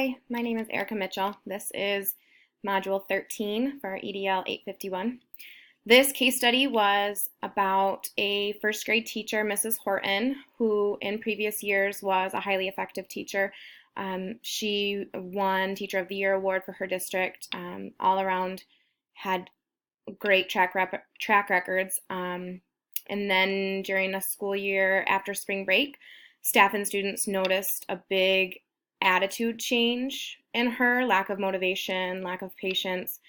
Hi, my name is Erica Mitchell. This is Module 13 for EDL 851. This case study was about a first grade teacher, Mrs. Horton, who in previous years was a highly effective teacher. She won Teacher of the Year award for her district, all around had great track records. And then during a school year after spring break, staff and students noticed a big attitude change in her, lack of motivation, lack of patience.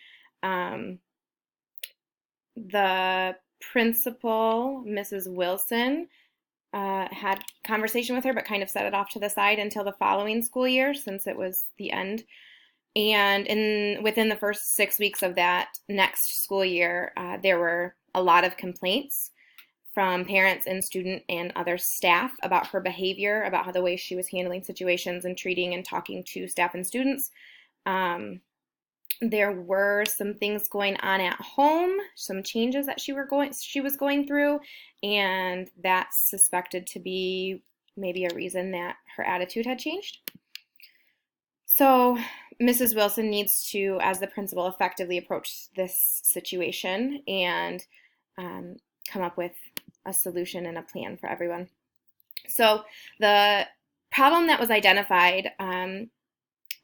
The principal, Mrs. Wilson, had conversation with her, but kind of set it off to the side until the following school year, since it was the end. And within the first 6 weeks of that next school year, there were a lot of complaints from parents and student and other staff about her behavior, about how the way she was handling situations and treating and talking to staff and students. There were some things going on at home, some changes that she was going through, and that's suspected to be maybe a reason that her attitude had changed. So Mrs. Wilson needs to, as the principal, effectively approach this situation and come up with a solution and a plan for everyone. So the problem that was identified, and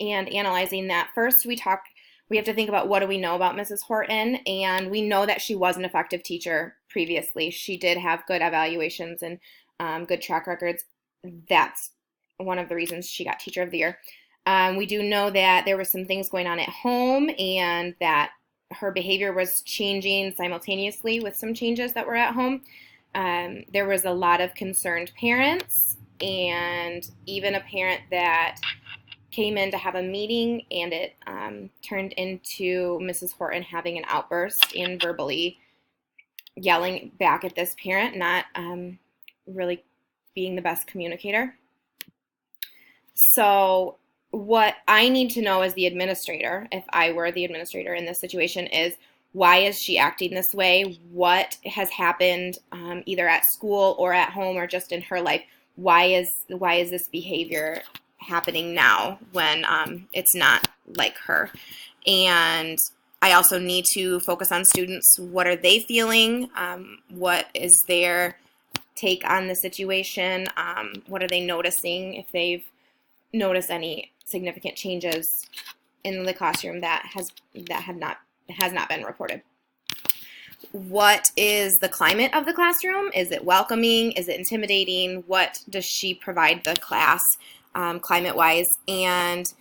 analyzing that, first we have to think about what do we know about Mrs. Horton, and we know that she was an effective teacher previously. She did have good evaluations and good track records. That's one of the reasons she got Teacher of the Year. We do know that there were some things going on at home and that her behavior was changing simultaneously with some changes that were at home. There was a lot of concerned parents and even a parent that came in to have a meeting, and it turned into Mrs. Horton having an outburst and verbally yelling back at this parent, not really being the best communicator. So what I need to know as the administrator, if I were the administrator in this situation, is why is she acting this way? What has happened either at school or at home or just in her life? Why is this behavior happening now when it's not like her? And I also need to focus on students. What are they feeling? What is their take on the situation? What are they noticing? If they've noticed any significant changes in the classroom that has not been reported. What is the climate of the classroom? Is it welcoming? Is it intimidating? What does she provide the class climate-wise? And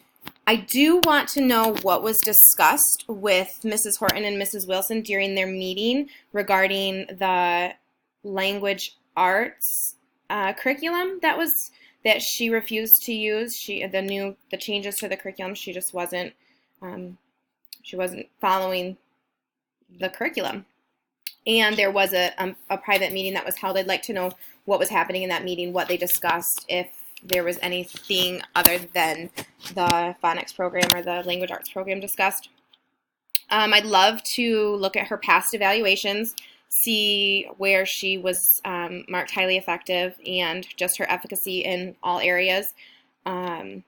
I do want to know what was discussed with Mrs. Horton and Mrs. Wilson during their meeting regarding the language arts curriculum that she refused to use. The changes to the curriculum, she just wasn't following the curriculum. And there was a private meeting that was held. I'd like to know what was happening in that meeting, what they discussed, if there was anything other than the phonics program or the language arts program discussed. I'd love to look at her past evaluations, see where she was marked highly effective and just her efficacy in all areas. And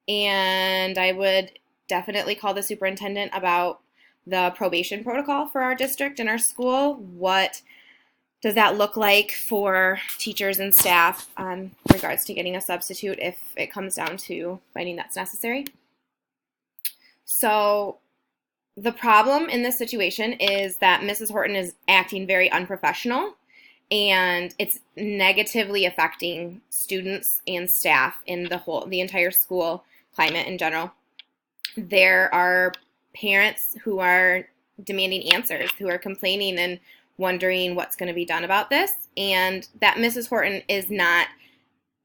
I would definitely call the superintendent about the probation protocol for our district and our school. What does that look like for teachers and staff in regards to getting a substitute if it comes down to finding that's necessary? So the problem in this situation is that Mrs. Horton is acting very unprofessional, and it's negatively affecting students and staff in the entire school climate in general. There are parents who are demanding answers, who are complaining and wondering what's going to be done about this, and that Mrs. Horton is not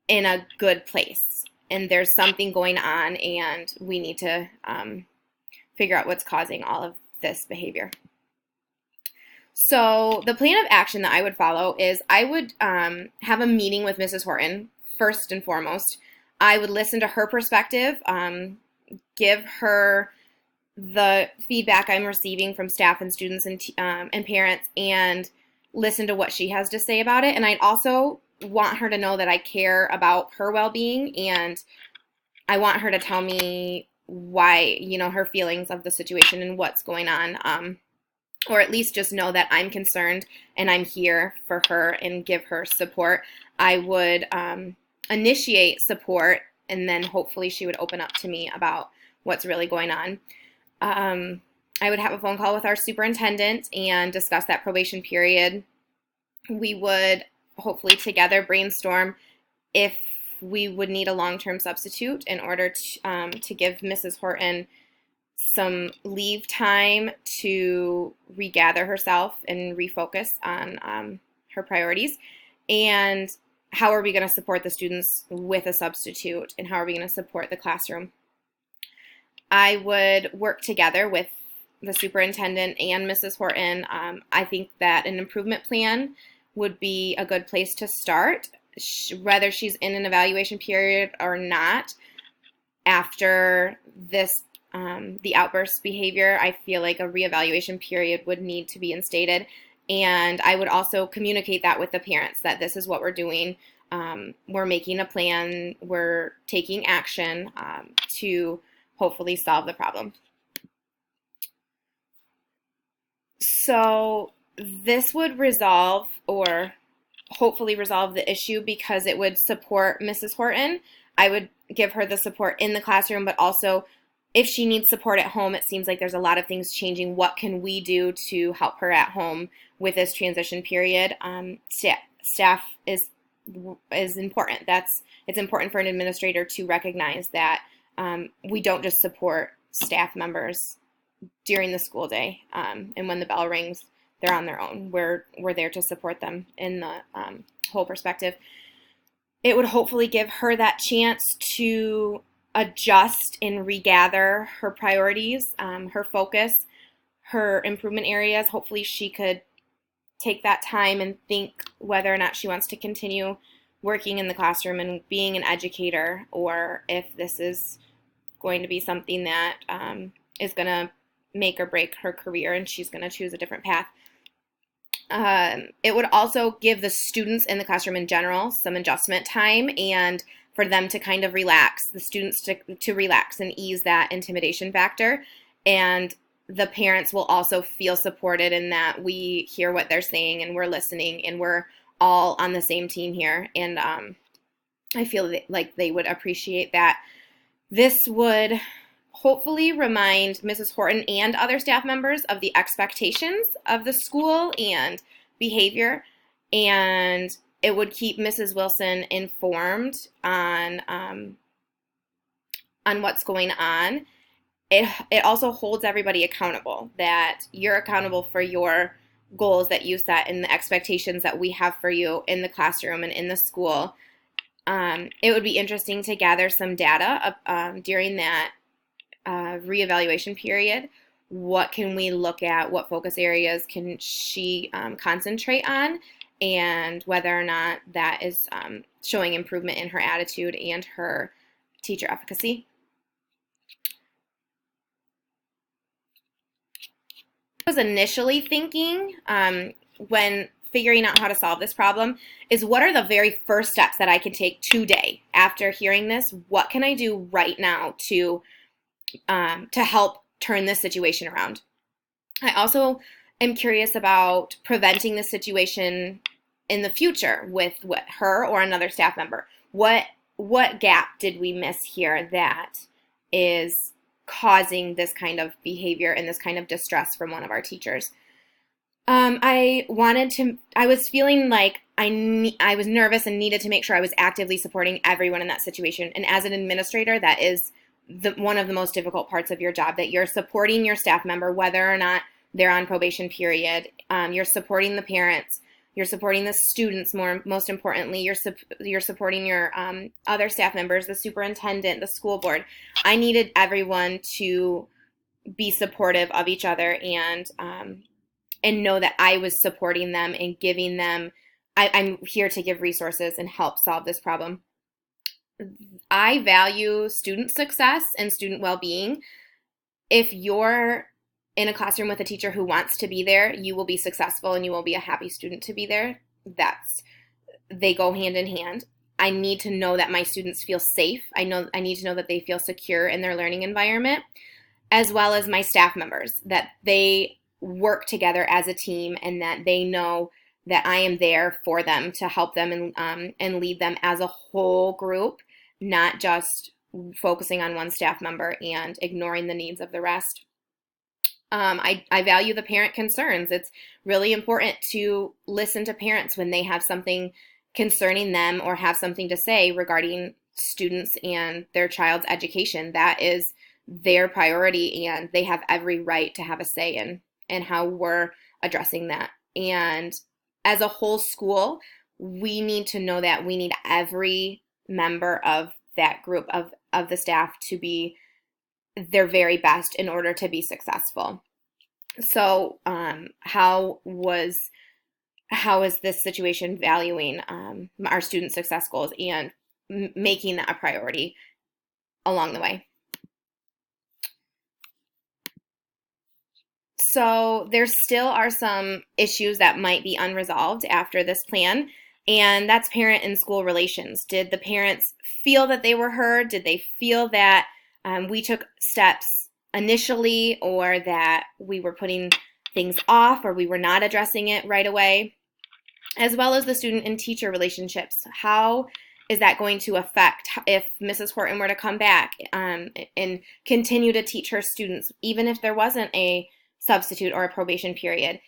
in a good place, and there's something going on, and we need to figure out what's causing all of this behavior. So the plan of action that I would follow is I would have a meeting with Mrs. Horton first and foremost. I would listen to her perspective, give her the feedback I'm receiving from staff and students and parents, and listen to what she has to say about it. And I'd also want her to know that I care about her well-being, and I want her to tell me why, her feelings of the situation and what's going on, or at least just know that I'm concerned and I'm here for her and give her support. I would initiate support, and then hopefully she would open up to me about what's really going on. I would have a phone call with our superintendent and discuss that probation period. We would hopefully together brainstorm if we would need a long-term substitute in order to give Mrs. Horton some leave time to regather herself and refocus on her priorities. And how are we going to support the students with a substitute, and how are we going to support the classroom? I would work together with the superintendent and Mrs. Horton. I think that an improvement plan would be a good place to start, whether she's in an evaluation period or not. After this, the outburst behavior, I feel like a reevaluation period would need to be instated. And I would also communicate that with the parents, that this is what we're doing. We're making a plan. We're taking action to hopefully solve the problem. So this would resolve, or hopefully resolve, the issue, because it would support Mrs. Horton. I would give her the support in the classroom, but also if she needs support at home, it seems like there's a lot of things changing. What can we do to help her at home with this transition period? Staff is important. It's important for an administrator to recognize that we don't just support staff members during the school day, and when the bell rings, they're on their own. We're there to support them in the whole perspective. It would hopefully give her that chance to adjust and regather her priorities, her focus, her improvement areas. Hopefully she could take that time and think whether or not she wants to continue working in the classroom and being an educator, or if this is going to be something that is going to make or break her career and she's going to choose a different path. It would also give the students in the classroom in general some adjustment time, and for them to kind of relax, the students to relax and ease that intimidation factor. And the parents will also feel supported in that we hear what they're saying and we're listening and we're all on the same team here. And I feel like they would appreciate that. This would hopefully remind Mrs. Horton and other staff members of the expectations of the school and behavior, and it would keep Mrs. Wilson informed on what's going on. It also holds everybody accountable, that you're accountable for your goals that you set and the expectations that we have for you in the classroom and in the school. It would be interesting to gather some data during that reevaluation period. What can we look at? What focus areas can she concentrate on? And whether or not that is showing improvement in her attitude and her teacher efficacy. I was initially thinking when figuring out how to solve this problem is, what are the very first steps that I can take today after hearing this? What can I do right now to help turn this situation around? I also am curious about preventing the situation in the future with her or another staff member. What gap did we miss here that is causing this kind of behavior and this kind of distress from one of our teachers? I was feeling like I was nervous and needed to make sure I was actively supporting everyone in that situation. And as an administrator, that is one of the most difficult parts of your job, that you're supporting your staff member, whether or not they're on probation period. You're supporting the parents. You're supporting the students. Most importantly, you're supporting your other staff members, the superintendent, the school board. I needed everyone to be supportive of each other and know that I was supporting them and giving them. I'm here to give resources and help solve this problem. I value student success and student well-being. If you're in a classroom with a teacher who wants to be there, you will be successful and you will be a happy student to be there. They go hand in hand. I need to know that my students feel safe. I need to know that they feel secure in their learning environment, as well as my staff members, that they work together as a team and that they know that I am there for them to help them and lead them as a whole group, not just focusing on one staff member and ignoring the needs of the rest. I value the parent concerns. It's really important to listen to parents when they have something concerning them or have something to say regarding students and their child's education. That is their priority, and they have every right to have a say in how we're addressing that. And as a whole school, we need to know that we need every member of that group of the staff to be their very best in order to be successful. So how is this situation valuing our student success goals and making that a priority along the way? So there still are some issues that might be unresolved after this plan, and that's parent and school relations. Did the parents feel that they were heard? Did they feel that we took steps initially, or that we were putting things off, or we were not addressing it right away? As well as the student and teacher relationships. How is that going to affect if Mrs. Horton were to come back and continue to teach her students, even if there wasn't a substitute or a probation period?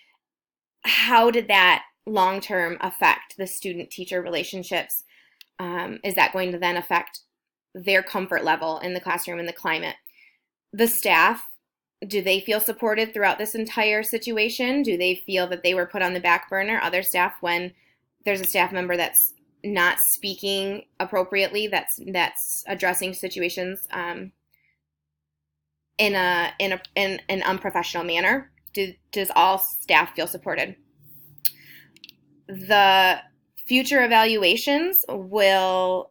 How did that long-term affect the student-teacher relationships? Is that going to then affect their comfort level in the classroom and the climate? The staff, do they feel supported throughout this entire situation? Do they feel that they were put on the back burner? Other staff, when there's a staff member that's not speaking appropriately, that's addressing situations in an unprofessional manner, does all staff feel supported? The future evaluations will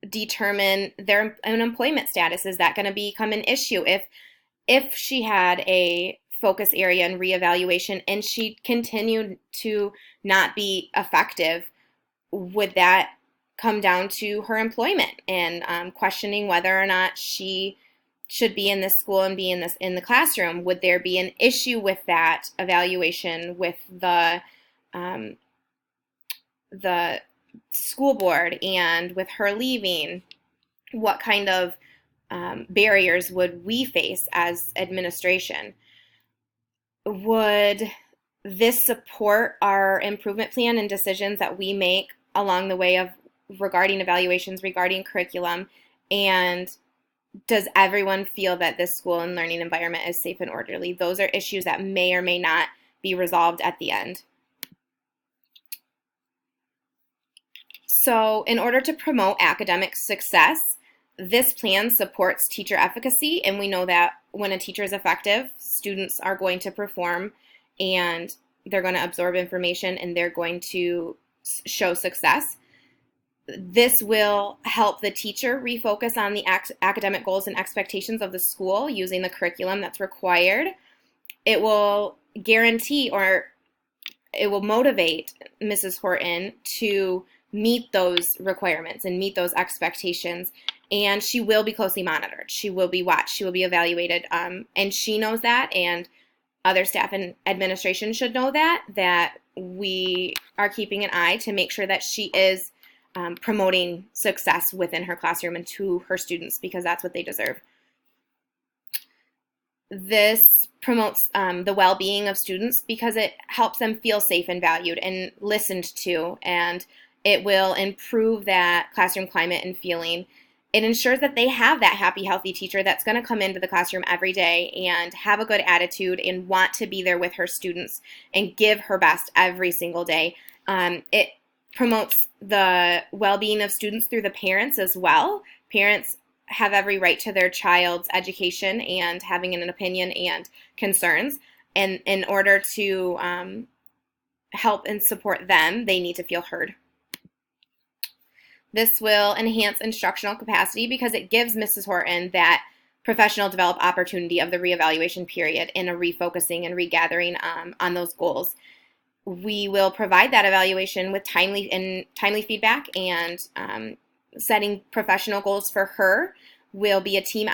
determine their employment status. Is that going to become an issue if she had a focus area and reevaluation and she continued to not be effective? Would that come down to her employment and questioning whether or not she should be in this school and be in the classroom? Would there be an issue with that evaluation with the school board and with her leaving? What kind of barriers would we face as administration? Would this support our improvement plan and decisions that we make along the way of regarding evaluations, regarding curriculum? And does everyone feel that this school and learning environment is safe and orderly? Those are issues that may or may not be resolved at the end. So in order to promote academic success, this plan supports teacher efficacy, and we know that when a teacher is effective, students are going to perform and they're going to absorb information and they're going to show success. This will help the teacher refocus on the academic goals and expectations of the school using the curriculum that's required. It will guarantee, or it will motivate Mrs. Horton to meet those requirements and meet those expectations. And she will be closely monitored. She will be watched. She will be evaluated. And she knows that, and other staff and administration should know that we are keeping an eye to make sure that she is promoting success within her classroom and to her students, because that's what they deserve. This promotes the well-being of students because it helps them feel safe and valued and listened to, and it will improve that classroom climate and feeling. It ensures that they have that happy, healthy teacher that's going to come into the classroom every day and have a good attitude and want to be there with her students and give her best every single day. It promotes the well-being of students through the parents as well. Parents have every right to their child's education and having an opinion and concerns. And in order to help and support them, they need to feel heard. This will enhance instructional capacity because it gives Mrs. Horton that professional develop opportunity of the reevaluation period and a refocusing and regathering on those goals. We will provide that evaluation with timely feedback and setting professional goals for her will be a team